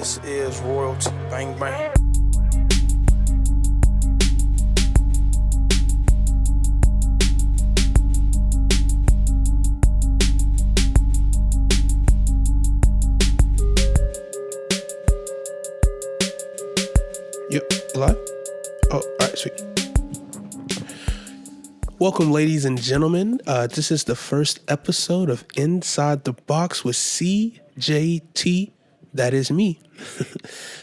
This is Royalty. Bang, bang. Yep, live? Oh, all right, sweet. Welcome, ladies and gentlemen. This is the first episode of Inside the Box with CJT. That is me.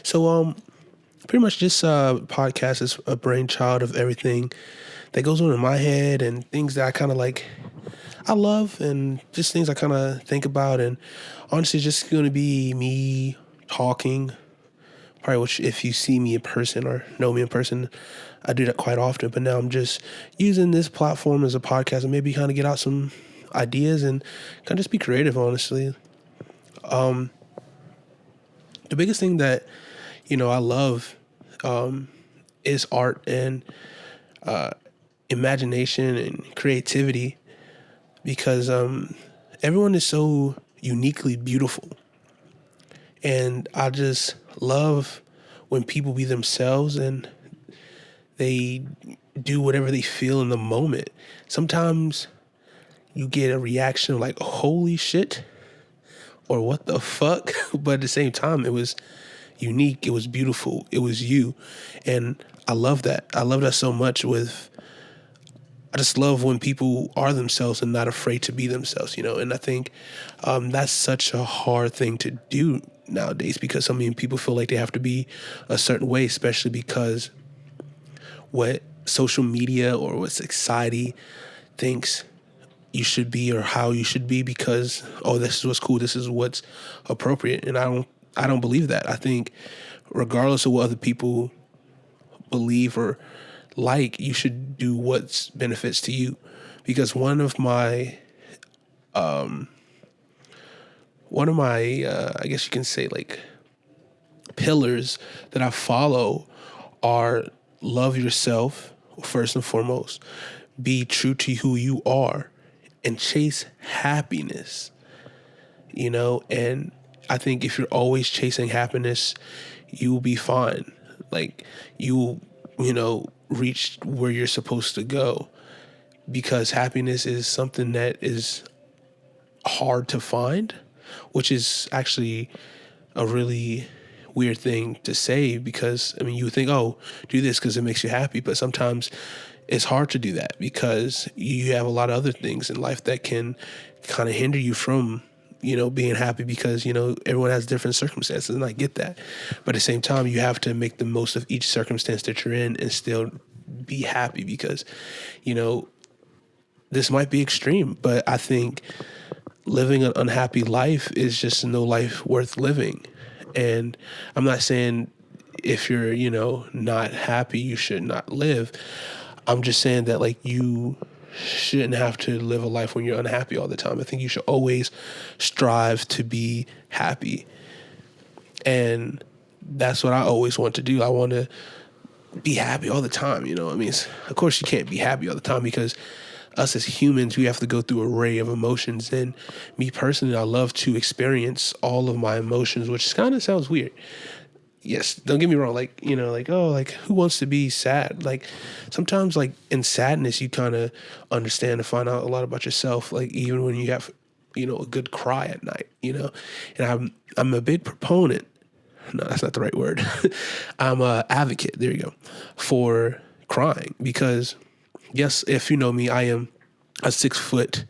So, pretty much this podcast is a brainchild of everything that goes on in my head and things that I kind of like, I love, and just things I kind of think about. And honestly, it's just going to be me talking. Probably, which if you see me in person or know me in person, I do that quite often. But now I'm just using this platform as a podcast and maybe kind of get out some ideas and kind of just be creative, honestly. The biggest thing that, I love is art and imagination and creativity, because everyone is so uniquely beautiful. And I just love when people be themselves and they do whatever they feel in the moment. Sometimes you get a reaction of like, holy shit, or what the fuck? But at the same time, it was unique. It was beautiful. It was you. And I love that. I love that so much I just love when people are themselves and not afraid to be themselves, and I think that's such a hard thing to do nowadays, because, people feel like they have to be a certain way, especially because what social media or what society thinks you should be or how you should be, because, this is what's cool, this is what's appropriate. And I don't believe that. I think regardless of what other people believe or like, you should do what benefits to you. Because one of my I guess you can say, like, pillars that I follow are: love yourself first and foremost, be true to who you are, and chase happiness. And I think if you're always chasing happiness, you will be fine. Like, you reach where you're supposed to go, because happiness is something that is hard to find, which is actually a really weird thing to say, because you would think, do this because it makes you happy, but sometimes it's hard to do that because you have a lot of other things in life that can kind of hinder you from being happy, because everyone has different circumstances, and I get that. But at the same time, you have to make the most of each circumstance that you're in and still be happy, because this might be extreme, but I think living an unhappy life is just no life worth living. And I'm not saying if you're not happy you should not live. I'm just saying that, like, you shouldn't have to live a life when you're unhappy all the time. I think you should always strive to be happy. And that's what I always want to do. I want to be happy all the time. Of course you can't be happy all the time, because us as humans, we have to go through an array of emotions. And me personally, I love to experience all of my emotions, which kind of sounds weird. Yes, don't get me wrong. Like, who wants to be sad? Like, sometimes, like, in sadness, you kind of understand and find out a lot about yourself. Like, even when you have, a good cry at night, and I'm a big proponent. No, that's not the right word. I'm a advocate. There you go. For crying, because yes, if you know me, I am a 6 foot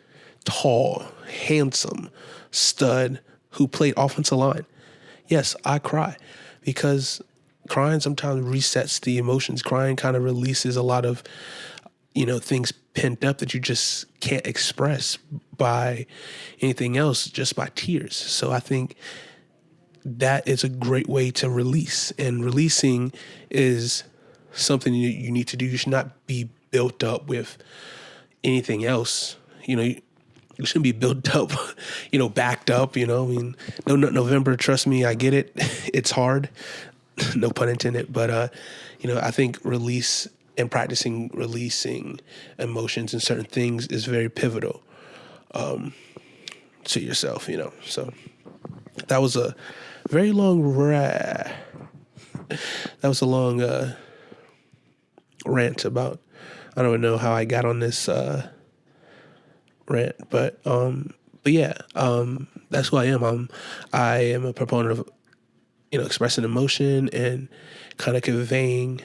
tall, handsome stud who played offensive line. Yes, I cry, because crying sometimes resets the emotions. Crying kind of releases a lot of, things pent up that you just can't express by anything else, just by tears. So I think that is a great way to release. And releasing is something you need to do. You should not be built up with anything else. You shouldn't be built up, backed up, no, November, trust me, I get it. It's hard. No pun intended. But, I think release and practicing releasing emotions and certain things is very pivotal to yourself, So that was a Very long that was a long rant about. I don't know how I got on this rant, but yeah, that's who I am. I am a proponent of expressing emotion and kind of conveying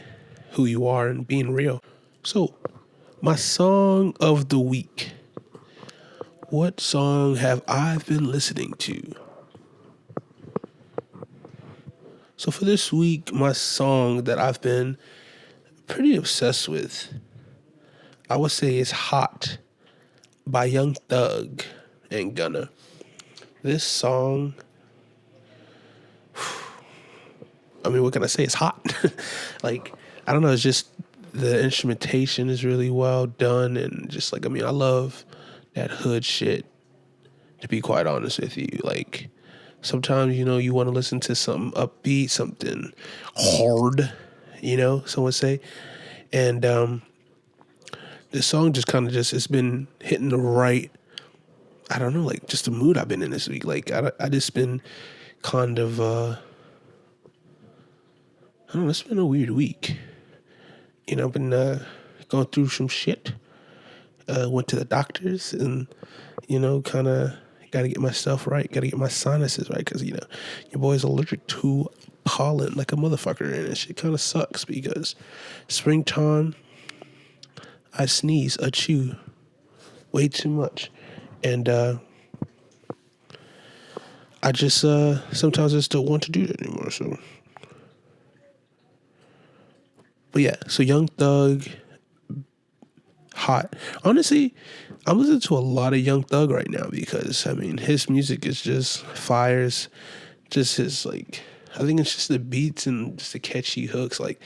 who you are and being real. So, my song of the week. What song have I been listening to? So for this week, my song that I've been pretty obsessed with, I would say, is "Hot" by Young Thug and Gunna. This song, I mean, what can I say? It's hot. Like, I don't know. It's just the instrumentation is really well done, and just like, I mean, I love that hood shit. To be quite honest with you, like, sometimes you want to listen to something upbeat, something hard, some would say, and this song just kind of it's been hitting the right. I don't know, like just the mood I've been in this week. Like I just been kind of I don't know. It's been a weird week. I've been going through some shit. Went to the doctors and kind of got to get myself right. Got to get my sinuses right because your boy's allergic to pollen like a motherfucker, and it shit kind of sucks because springtime, I sneeze, I chew way too much, and I just sometimes I just don't want to do that anymore. So, but yeah, so Young Thug, hot. Honestly, I'm listening to a lot of Young Thug right now because I mean his music is just fires. Just his like, I think it's just the beats and just the catchy hooks. Like,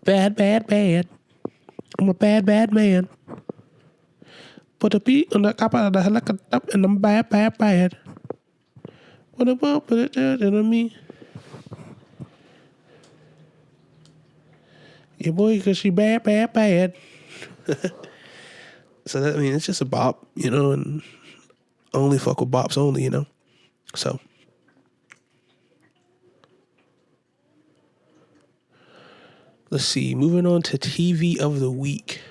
bad, bad, bad. I'm a bad, bad man. Put a beat on the top of the helicopter and I'm bad, bad, bad. What about put it there to me? Your boy, cause she bad, bad, bad. So that, I mean, it's just a bop, and only fuck with bops only, So let's see. Moving on to TV of the week.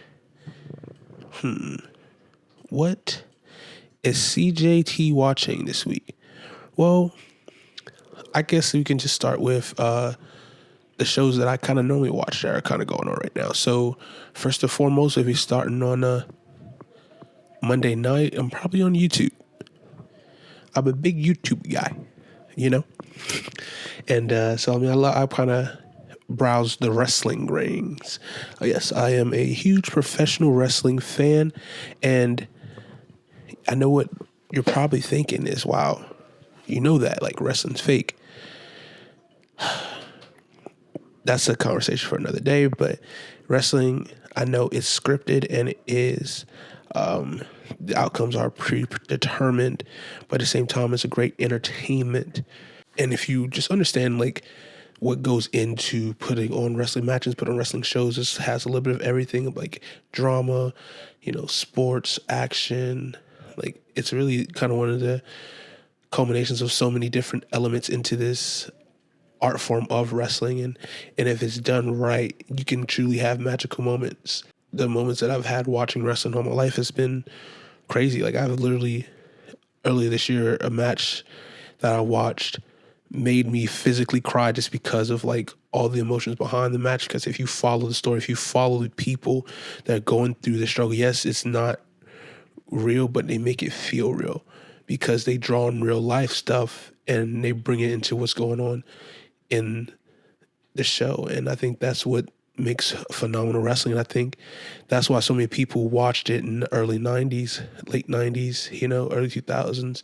What is CJT watching this week? Well, I guess we can just start with the shows that I kind of normally watch that are kind of going on right now. So first and foremost, if you're starting on a Monday night, I'm probably on YouTube. I'm a big YouTube guy, and so I mean, I kind of browse the wrestling rings. Yes, I am a huge professional wrestling fan, and I know what you're probably thinking is, wow, that like wrestling's fake. That's a conversation for another day, but wrestling, I know it's scripted and it is. The outcomes are predetermined, but at the same time, it's a great entertainment. And if you just understand like what goes into putting on wrestling matches, put on wrestling shows, this has a little bit of everything like drama, sports, action. Like it's really kind of one of the culminations of so many different elements into this art form of wrestling, and if it's done right, you can truly have magical moments. The moments that I've had watching wrestling all my life has been crazy. Like I've literally earlier this year, a match that I watched made me physically cry just because of like all the emotions behind the match. Because if you follow the story, if you follow the people that are going through the struggle, yes, it's not real, but they make it feel real because they draw on real life stuff and they bring it into what's going on in the show. And I think that's what makes phenomenal wrestling. And I think that's why so many people watched it in the early 90s, late 90s, early 2000s,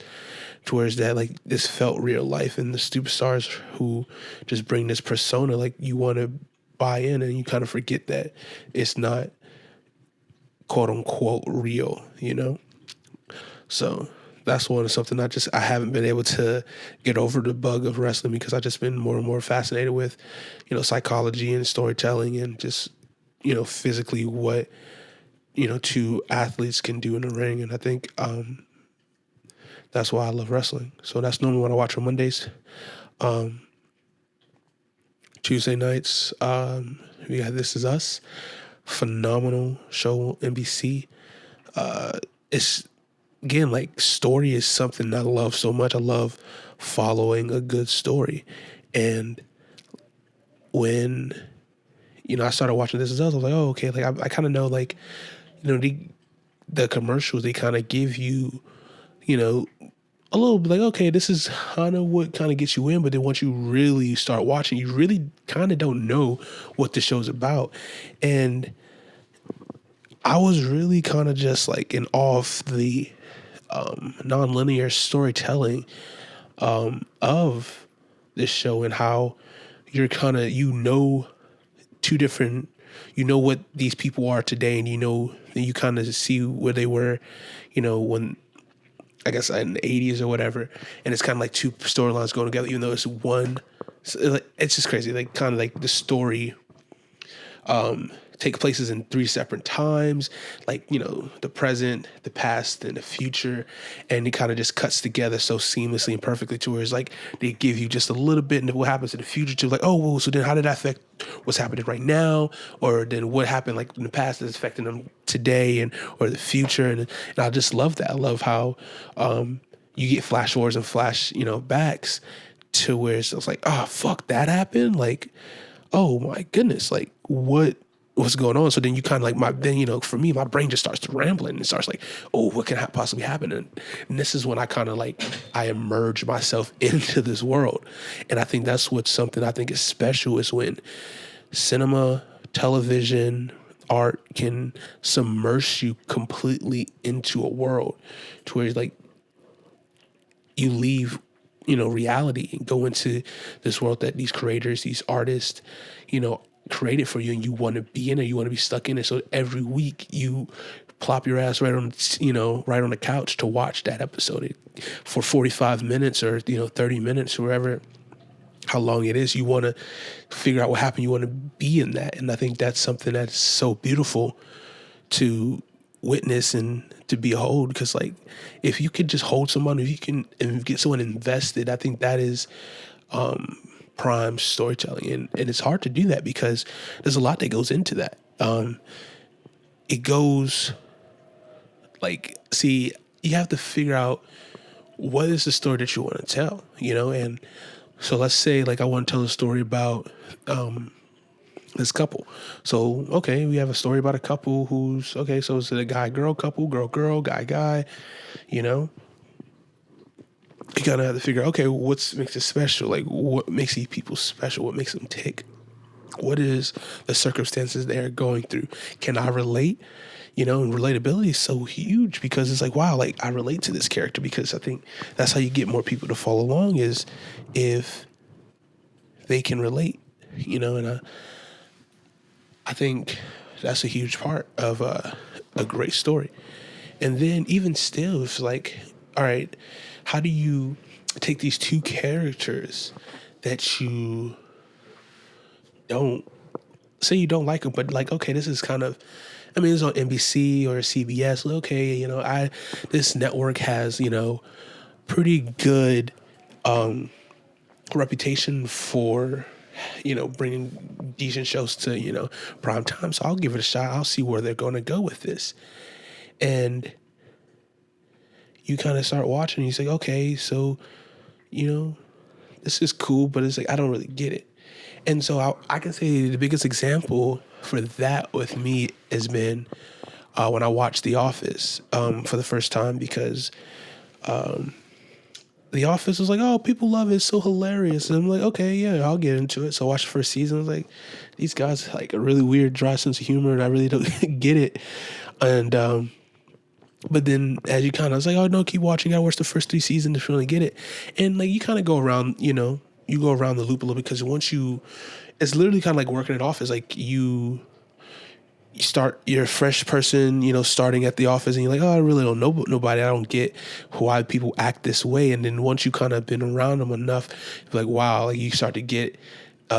towards that, like, this felt real life. And the superstars who just bring this persona, like, you want to buy in and you kind of forget that it's not quote unquote real, So that's one of something I haven't been able to get over the bug of wrestling because I've just been more and more fascinated with, psychology and storytelling and just, physically what, two athletes can do in the ring. And I think That's why I love wrestling. So that's normally what I watch on Mondays. Tuesday nights, we got This Is Us. Phenomenal show on NBC. It's, again, like, story is something I love so much. I love following a good story. And when, I started watching This Is Us, I was like, oh, okay, like, I kind of know, like, the commercials, they kind of give you, a little bit like, okay, this is kind of what kind of gets you in. But then once you really start watching, you really kind of don't know what the show's about. And I was really kind of just like in awe of the non-linear storytelling of this show, and how you're kind of, two different, what these people are today, and you kind of see where they were, when, I guess, in the 80s or whatever. And it's kind of like two storylines going together, even though it's one. It's just crazy. Like, kind of like the story take places in three separate times, like, the present, the past, and the future. And it kind of just cuts together so seamlessly and perfectly, to where it's like they give you just a little bit of what happens in the future, to like, oh, well, so then how did that affect what's happening right now? Or then what happened like in the past that's affecting them today, and or the future. And I just love that. I love how you get flash forwards and flash, backs, to where it's like, oh, fuck, that happened? Like, oh my goodness, like, what's going on? So then you kind of like, for me, my brain just starts rambling and starts like, oh, what can possibly happen? And this is when I kind of like, I emerge myself into this world. And I think that's what's something I think is special, is when cinema, television, art can submerge you completely into a world, to where like you leave, reality, and go into this world that these creators, these artists, created for you, and you want to be in it, you want to be stuck in it. So every week you plop your ass right on, right on the couch to watch that episode for 45 minutes or, 30 minutes, wherever, how long it is. You want to figure out what happened. You want to be in that. And I think that's something that's so beautiful to witness and to behold, because like, if you could just hold someone, if you can get someone invested, I think that is prime storytelling. And it's hard to do that, because there's a lot that goes into that. It goes like, see, you have to figure out what is the story that you want to tell, and so let's say like I want to tell a story about this couple. So, okay, we have a story about a couple who's, okay, so it's a guy-girl couple, girl-girl, guy-guy, you kind of have to figure out, okay, what makes it special? Like, what makes these people special? What makes them tick? What is the circumstances they're going through? Can I relate? And relatability is so huge, because it's like, wow, like I relate to this character, because I think that's how you get more people to follow along, is if they can relate, and I think that's a huge part of a great story. And then even still, it's like, all right, how do you take these two characters that you don't like them, but like, okay, this is kind of, I mean, it's on NBC or CBS. Okay, this network has, pretty good reputation for, bringing decent shows to, prime time. So I'll give it a shot. I'll see where they're going to go with this. And you kind of start watching, and you say, okay, so, this is cool, but it's like, I don't really get it. And so I can say the biggest example for that with me has been when I watched The Office for the first time, because The Office was like, oh, people love it, it's so hilarious. And I'm like, okay, yeah, I'll get into it. So I watched the first season. I was like, these guys have like a really weird, dry sense of humor, and I really don't get it. And but then as you kind of, I was like, oh no, keep watching. I watched the first 3 seasons to really get it. And like you kind of go around, you go around the loop a little bit, because it's literally kind of like working at office. Like you start, you're a fresh person, starting at the office, and you're like, oh, I really don't know nobody. I don't get why people act this way. And then once you kind of been around them enough, you're like, wow, like you start to get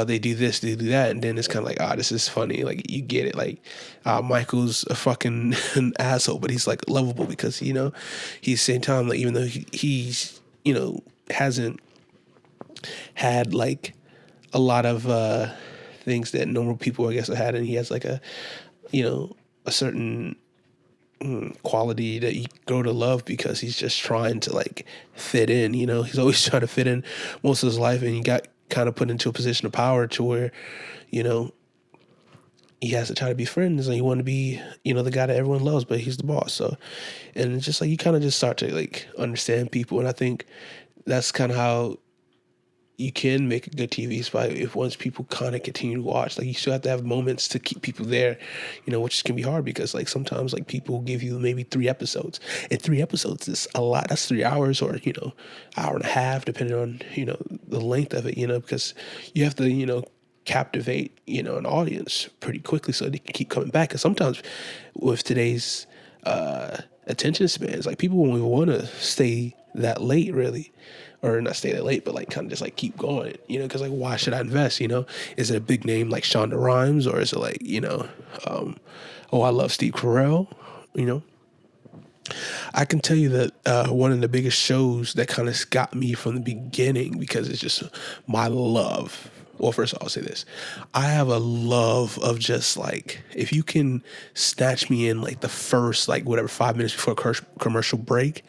they do this, they do that, and then it's kind of like, this is funny. Like, you get it. Like, Michael's a fucking an asshole, but he's like lovable because he's same time, like, even though he's hasn't had like a lot of things that normal people, I guess, have had, and he has like a a certain quality that you grow to love because he's just trying to like fit in. He's always trying to fit in most of his life, and he got kind of put into a position of power to where he has to try to be friends, and he want to be the guy that everyone loves, but he's the boss. So, and it's just like you kind of just start to like understand people, and I think that's kind of how you can make a good TV spot if once people kind of continue to watch. Like, you still have to have moments to keep people there, which can be hard because like sometimes like people give you maybe 3 episodes, and 3 episodes is a lot. That's 3 hours or hour and a half, depending on the length of it. Because you have to captivate an audience pretty quickly so they can keep coming back. Because sometimes with today's attention spans, like people won't even want to stay that late, really. Or not stay that late, but like kind of just like keep going, because like, why should I invest? Is it a big name like Shonda Rhimes, or is it like, I love Steve Carell, I can tell you that one of the biggest shows that kind of got me from the beginning, because it's just my love. Well, first I'll say this. I have a love of just like, if you can snatch me in like the first, like whatever, 5 minutes before a commercial break,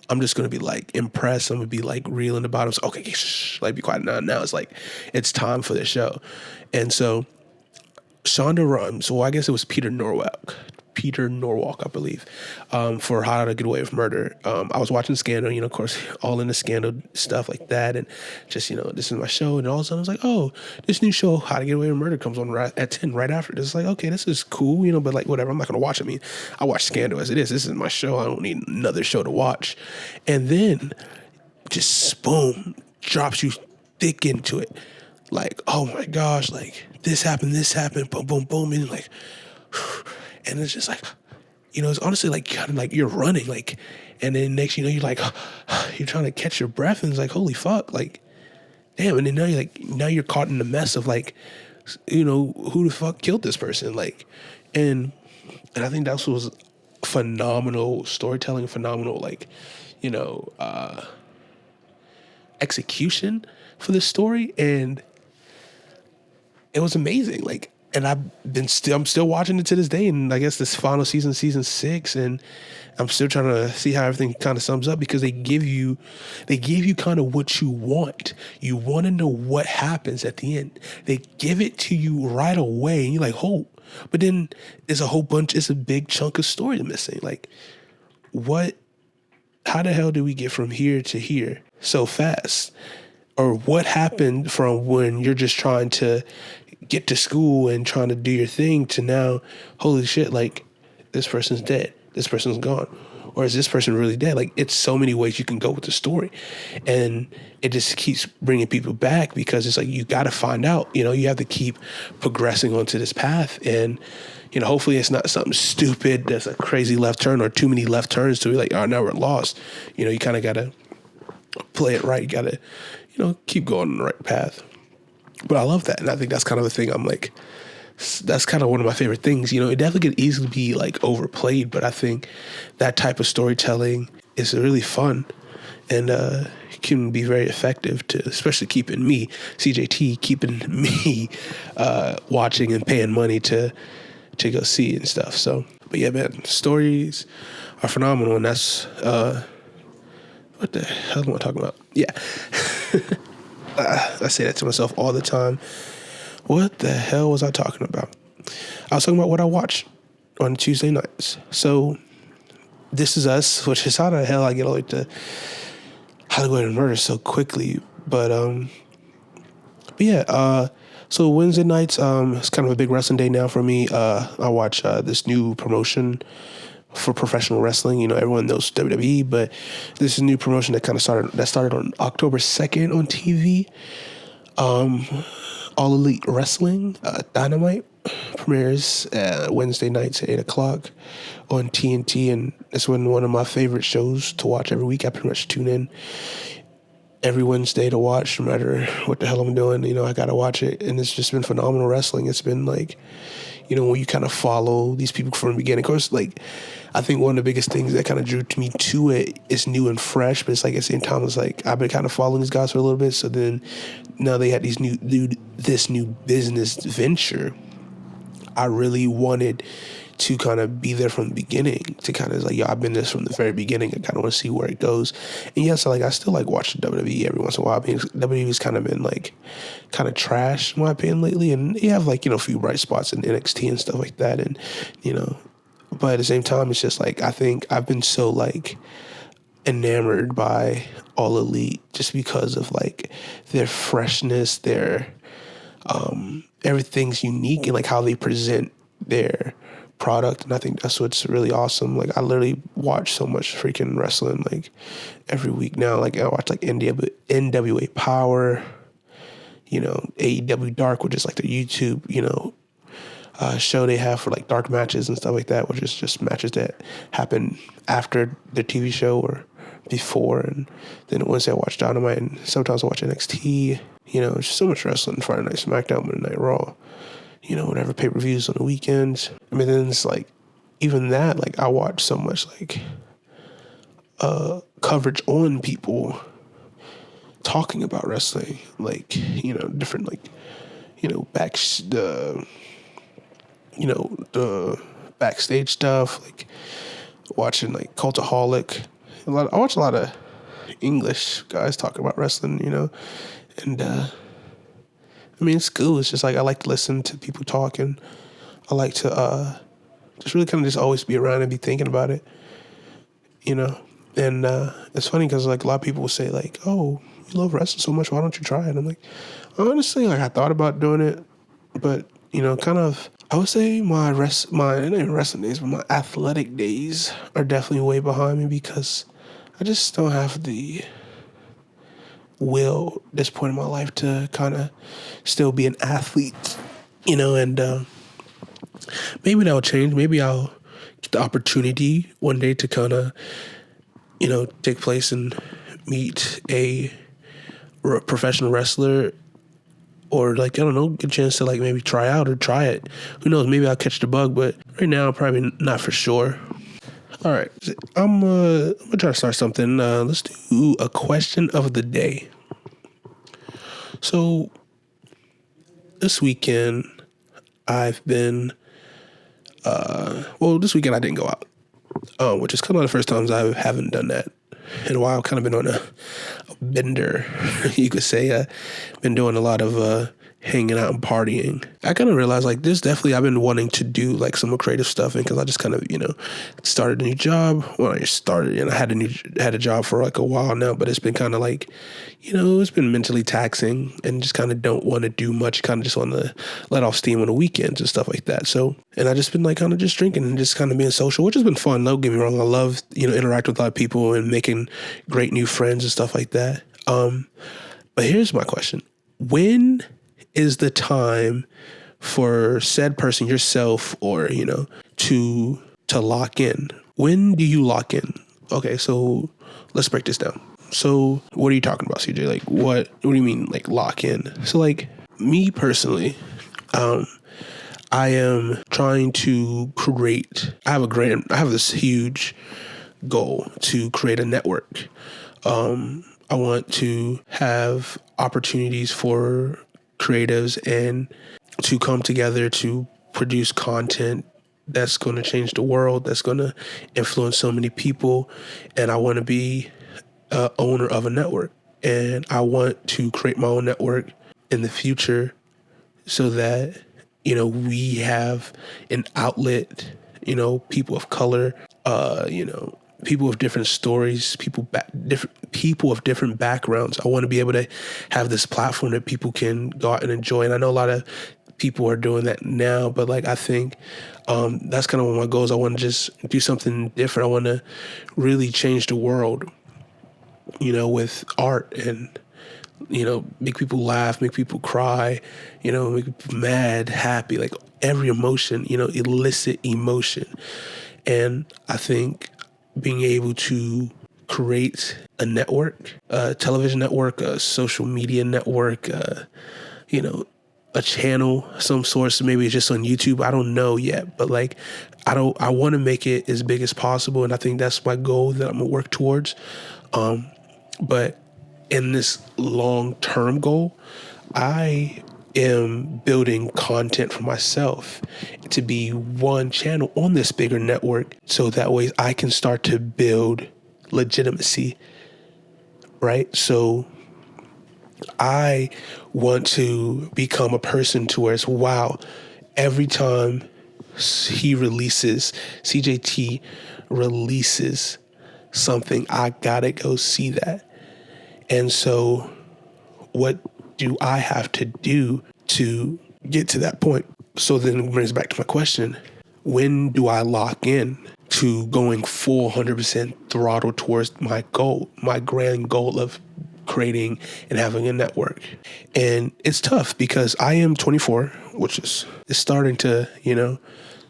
I'm just going to be like impressed. I'm going to be like reeling about it. Okay, shh, like be quiet now. Now it's like, it's time for the show. And so Shonda Rhimes, well, I guess it was Peter Norwalk, I believe, for How to Get Away with Murder. I was watching Scandal, of course, all in the Scandal stuff like that. And just, this is my show. And all of a sudden I was like, oh, this new show, How to Get Away with Murder, comes on right at 10 right after. It's like, okay, this is cool, but like, whatever. I'm not going to watch it. I mean, I watch Scandal as it is. This is my show. I don't need another show to watch. And then just boom, drops you thick into it. Like, oh my gosh, like this happened, boom, boom, boom. And like, and it's just like, it's honestly like kind of like you're running, like, and then next, you're like, you're trying to catch your breath, and it's like, holy fuck, like, damn. And then now you're caught in the mess of like, who the fuck killed this person, like, and I think that was phenomenal storytelling, phenomenal, like, execution for this story, and it was amazing, like. And I'm still watching it to this day. And I guess this final season 6, and I'm still trying to see how everything kind of sums up, because they give you kind of what you want. You want to know what happens at the end. They give it to you right away, and you're like, oh, but then it's a big chunk of story missing. Like, how the hell do we get from here to here so fast? Or what happened from when you're just trying to get to school and trying to do your thing to now, holy shit, like, this person's dead, this person's gone, or is this person really dead? Like, it's so many ways you can go with the story, and it just keeps bringing people back, because it's like, you got to find out, you have to keep progressing onto this path, and hopefully it's not something stupid that's a crazy left turn or too many left turns to be like, oh, now we're lost. You kind of got to play it right. You got to keep going on the right path. But I love that. And I think that's kind of the thing. I'm like, that's kind of one of my favorite things. It definitely could easily be like overplayed, but I think that type of storytelling is really fun, and can be very effective to, especially keeping me, CJT, watching and paying money to go see and stuff. So, but yeah, man, stories are phenomenal. And that's, what the hell am I talking about? Yeah. I say that to myself all the time. What the hell was I talking about? I was talking about what I watch on Tuesday nights. So This Is Us, which is how the hell I get all the way to How to Go and Murder so quickly. But yeah, so Wednesday nights, it's kind of a big wrestling day now for me. I watch this new promotion for professional wrestling. Everyone knows WWE, but this is a new promotion that started on October 2nd on TV. All Elite Wrestling, Dynamite, premieres Wednesday nights at 8 o'clock on TNT, and it's one of my favorite shows to watch every week. I pretty much tune in every Wednesday to watch, no matter what the hell I'm doing. I gotta watch it, and it's just been phenomenal wrestling. It's been like, when you kind of follow these people from the beginning. Of course, like, I think one of the biggest things that kind of drew me to it is new and fresh, but it's like at the same time, it's like I've been kind of following these guys for a little bit. So then now they had this new business venture. I really wanted to kind of be there from the beginning, to kind of like, I've been this from the very beginning. I kind of want to see where it goes. And yes, I still like watching WWE every once in a while. I mean, WWE's kind of been like kind of trash in my opinion lately. And you have like, a few bright spots in NXT and stuff like that. And, but at the same time, it's just like, I think I've been so like enamored by All Elite just because of like their freshness, their, everything's unique, and like how they present their product. And I think that's what's really awesome. Like, I literally watch so much freaking wrestling like every week now. Like, I watch like NWA Power, AEW Dark, which is like the YouTube, show they have for like dark matches and stuff like that, which is just matches that happen after the TV show or before. And then Wednesday I watch Dynamite, and sometimes I watch NXT. It's just so much wrestling. Friday Night SmackDown, Monday Night Raw, whatever pay-per-views on the weekends. I mean, then it's like, even that, like, I watch so much like coverage on people talking about wrestling, like, different, like, the backstage stuff, like watching like Cultaholic. I watch a lot of English guys talking about wrestling, and I mean, it's cool. It's just like, I like to listen to people talk, and I like to just really kind of just always be around and be thinking about it, and it's funny because like a lot of people will say like, oh, you love wrestling so much, why don't you try it? I'm like, honestly, like, I thought about doing it, but kind of, I would say my not even wrestling days, but my athletic days are definitely way behind me, because I just don't have the will at this point in my life to kind of still be an athlete, and maybe that'll change. Maybe I'll get the opportunity one day to kind of, take place and meet a professional wrestler, or like, I don't know, get a chance to like maybe try out or try it. Who knows? Maybe I'll catch the bug, but right now I'm probably not for sure. All right, I'm gonna try to start something. Let's do a question of the day. So this weekend I've been, this weekend I didn't go out, which is kind of the first times I haven't done that in a while. I've kind of been on a bender, you could say. Been doing a lot of hanging out and partying. I kind of realized like this, definitely I've been wanting to do like some more creative stuff, and because I just kind of started a new job. Well, I started, I had a job for like a while now, but it's been kind of like, it's been mentally taxing, and just kind of don't want to do much. Kind of just want to let off steam on the weekends and stuff like that. So, and I just been like kind of just drinking and just kind of being social, which has been fun. Don't get me wrong, I love interacting with a lot of people and making great new friends and stuff like that. But here's my question: when is the time for said person, yourself, or to lock in? When do you lock in? Okay, so let's break this down. So what are you talking about, CJ? Like, what do you mean, like, lock in? So like, me personally, I am trying to create, I have this huge goal to create a network. I want to have opportunities for creatives and to come together to produce content that's going to change the world, that's going to influence so many people. And I want to be a owner of a network, and I want to create my own network in the future so that, we have an outlet, people of color, people with different stories, people of different backgrounds. I want to be able to have this platform that people can go out and enjoy. And I know a lot of people are doing that now, but like, I think that's kind of one of my goals. I want to just do something different. I want to really change the world, with art, and make people laugh, make people cry, make people mad, happy, like every emotion, elicit emotion. And I think being able to create a network, a television network, a social media network, you know, a channel, some source, maybe it's just on YouTube. I don't know yet, but like, I want to make it as big as possible. And I think that's my goal that I'm gonna work towards. But in this long-term goal, I am building content for myself to be one channel on this bigger network. So that way I can start to build legitimacy, right? So I want to become a person to where it's, wow, every time CJT releases something, I gotta go see that. And so what do I have to do to get to that point? So then it brings back to my question. When do I lock in to going full 100% throttle towards my goal, my grand goal of creating and having a network? And it's tough because I am 24, which is starting to,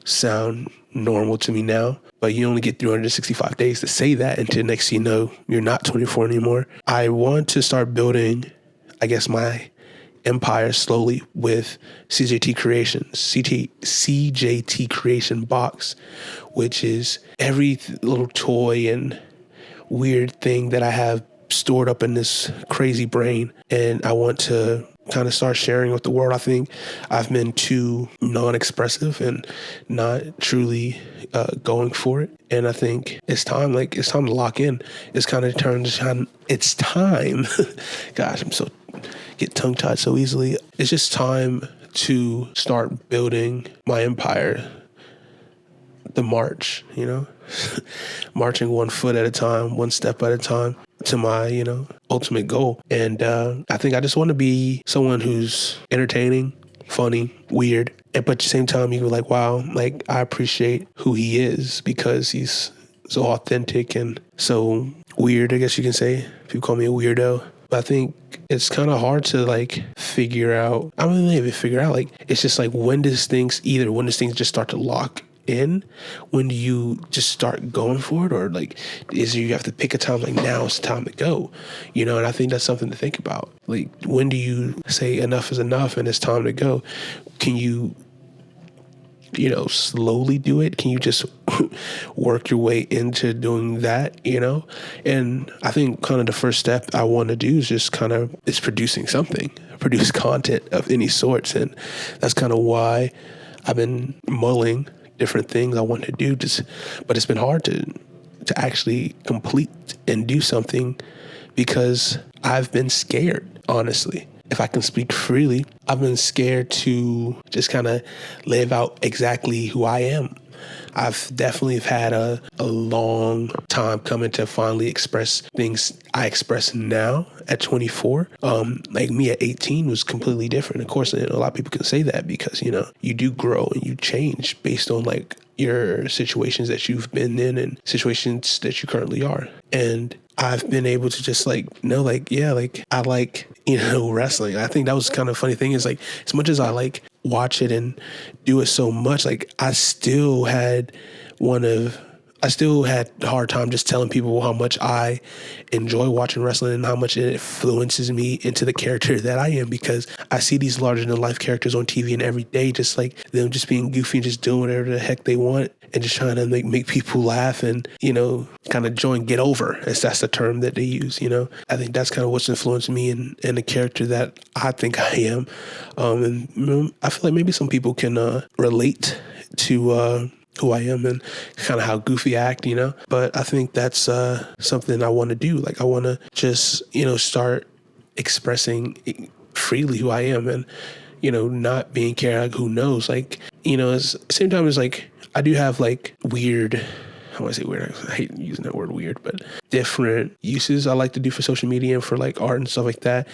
sound normal to me now. But you only get 365 days to say that until next thing you know, you're not 24 anymore. I want to start building, I guess, my empire slowly with CJT Creations, CJT Creation Box, which is every little toy and weird thing that I have stored up in this crazy brain. And I want to kind of start sharing with the world. I think I've been too non-expressive and not truly going for it. And I think it's time to lock in. It's kind of it's time. Gosh, get tongue-tied so easily. It's just time to start building my empire. The march, marching one foot at a time, one step at a time to my, ultimate goal. And I think I just want to be someone who's entertaining, funny, weird. But at the same time, you go like, wow, like I appreciate who he is because he's so authentic and so weird, I guess you can say. People call me a weirdo. But I think it's kind of hard to figure out. I don't even figure out. It's just when does things just start to lock in? When do you just start going for it? Or is you have to pick a time now it's time to go, and I think that's something to think about. When do you say enough is enough and it's time to go? Can you slowly do it? Can you just work your way into doing that, And I think kind of the first step I want to do is just is producing something, produce content of any sorts. And that's kind of why I've been mulling different things I want to do, but it's been hard to actually complete and do something because I've been scared, honestly. If I can speak freely, I've been scared to just kind of live out exactly who I am. I've definitely had a long time coming to finally express things I express now at 24. Me at 18 was completely different. Of course, a lot of people can say that because, you do grow and you change based on your situations that you've been in and situations that you currently are. And I've been able to just I like, wrestling. I think that was kind of a funny thing is as much as I watch it and do it so much, I still had a hard time just telling people how much I enjoy watching wrestling and how much it influences me into the character that I am, because I see these larger than life characters on TV and every day, just them just being goofy and just doing whatever the heck they want and just trying to make people laugh and, kind of get over, as that's the term that they use, I think that's kind of what's influenced me and the character that I think I am. And I feel like maybe some people can relate to who I am and kind of how goofy I act, but I think that's something I want to do. I want to just, start expressing freely who I am and, not being cared, who knows, at the same time as I do have weird, I want to say weird, I hate using that word weird, but different uses I like to do for social media and for art and stuff like that.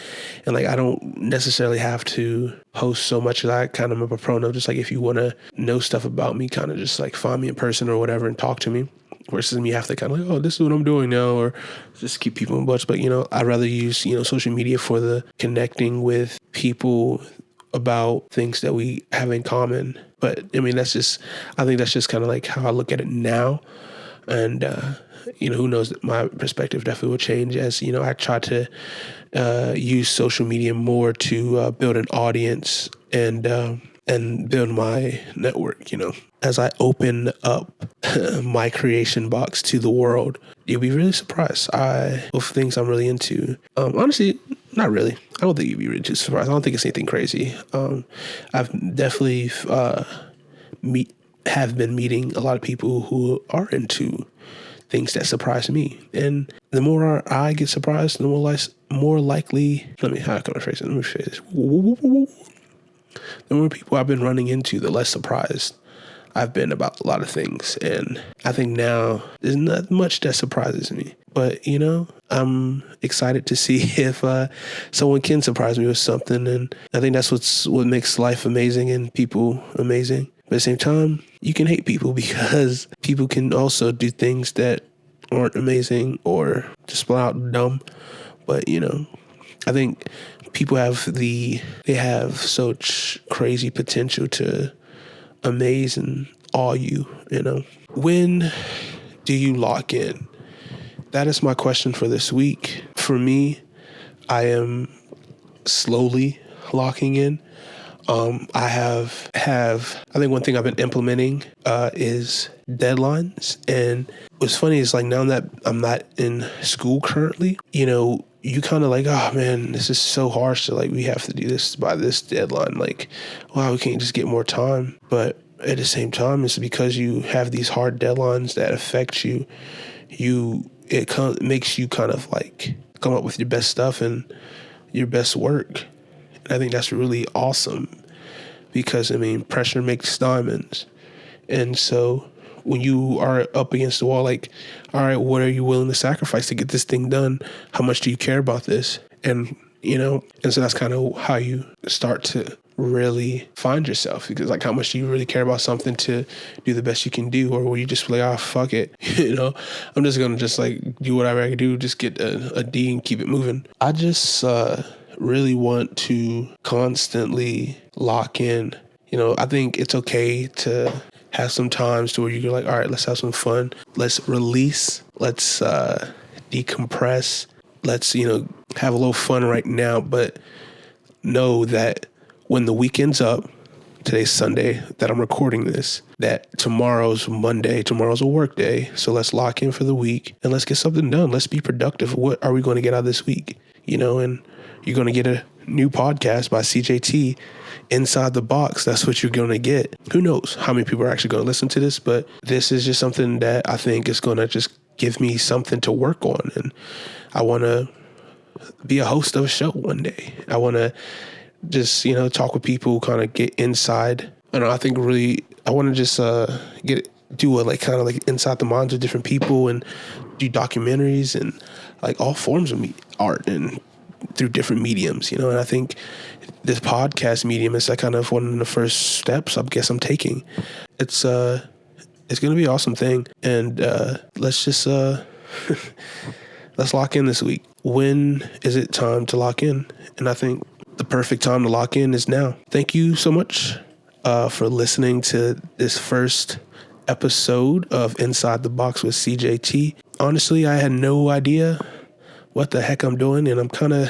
And I don't necessarily have to post so much as I kind of am a proponent of just if you want to know stuff about me, kind of just find me in person or whatever and talk to me, versus me have to kind of oh, this is what I'm doing now, or just keep people in touch. But, I'd rather use, social media for the connecting with people about things that we have in common. But I think that's just kind of how I look at it now. And, who knows, my perspective definitely will change as, I try to use social media more to build an audience and build my network, As I open up my creation box to the world, you'll be really surprised. With things I'm really into. Honestly, not really. I don't think you'd be really too surprised. I don't think it's anything crazy. I've definitely have been meeting a lot of people who are into things that surprise me, and the more I get surprised, the more likely. How can I phrase it? Let me phrase this. The more people I've been running into, the less surprised I've been about a lot of things. And I think now there's not much that surprises me. But, I'm excited to see if someone can surprise me with something. And I think that's what makes life amazing and people amazing. But at the same time, you can hate people because people can also do things that aren't amazing or just flat out dumb. But, I think people they have such crazy potential to amaze and awe you, When do you lock in? That is my question for this week. For me, I am slowly locking in. I think one thing I've been implementing is deadlines. And what's funny is, like, now that I'm not in school currently, you kind of like, oh man, this is so harsh to, like, we have to do this by this deadline. Like, wow, we can't just get more time. But at the same time, it's because you have these hard deadlines that affect you. It makes you kind of like come up with your best stuff and your best work. And I think that's really awesome because, pressure makes diamonds. And so when you are up against the wall, like, all right, what are you willing to sacrifice to get this thing done? How much do you care about this? And, and so that's kind of how you start to really find yourself, because, like, how much do you really care about something to do the best you can do? Or will you just be like, fuck it, I'm just gonna just like do whatever I can do, just get a D and keep it moving. I just really want to constantly lock in. I think it's okay to have some times to where you're like, all right, let's have some fun, let's release, let's decompress, let's have a little fun right now, but know that when the weekend's up, today's Sunday that I'm recording this, that tomorrow's Monday, tomorrow's a work day. So let's lock in for the week and let's get something done. Let's be productive. What are we going to get out of this week? And you're going to get a new podcast by CJT, Inside the Box. That's what you're going to get. Who knows how many people are actually going to listen to this, but this is just something that I think is going to just give me something to work on. And I want to be a host of a show one day. I want to just, talk with people, kind of get inside. I want to just do a like kind of like inside the minds of different people and do documentaries and like all forms of art and through different mediums, and I think this podcast medium is like kind of one of the first steps I guess I'm taking. It's going to be an awesome thing. And let's just let's lock in this week. When is it time to lock in? And I think the perfect time to lock in is now. Thank you so much for listening to this first episode of Inside the Box with CJT. Honestly, I had no idea what the heck I'm doing, and I'm kind of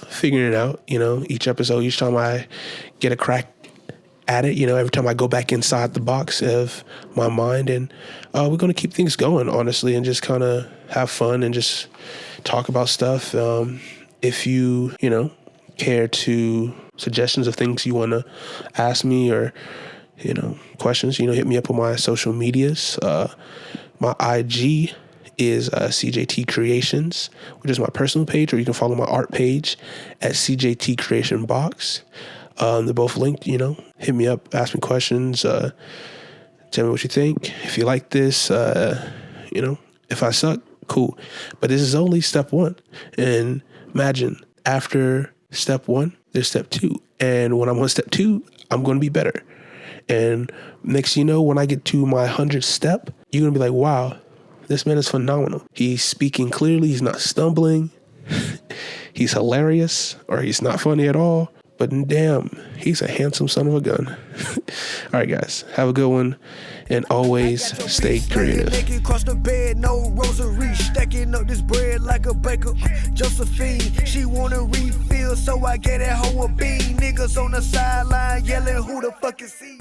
figuring it out, each episode, each time I get a crack at it, every time I go back inside the box of my mind. And we're going to keep things going, honestly, and just kind of have fun and just talk about stuff. If you, care to suggestions of things you want to ask me or, questions, hit me up on my social medias. My IG is CJT Creations, which is my personal page, or you can follow my art page at CJT Creation Box. They're both linked, hit me up, ask me questions, tell me what you think. If you like this, if I suck, cool. But this is only step one. And imagine after step one, there's step two. And when I'm on step two, I'm going to be better. And next, when I get to my 100th step, you're going to be like, wow, this man is phenomenal. He's speaking clearly. He's not stumbling. He's hilarious, or he's not funny at all. But damn, he's a handsome son of a gun. All right, guys, have a good one, and always stay creative. Naked across the bed, no rosary, stacking up this bread like a baker. Josephine, she wanna refill, so I get at hoe a bean. Niggas on the sideline yelling, who the fuck is he?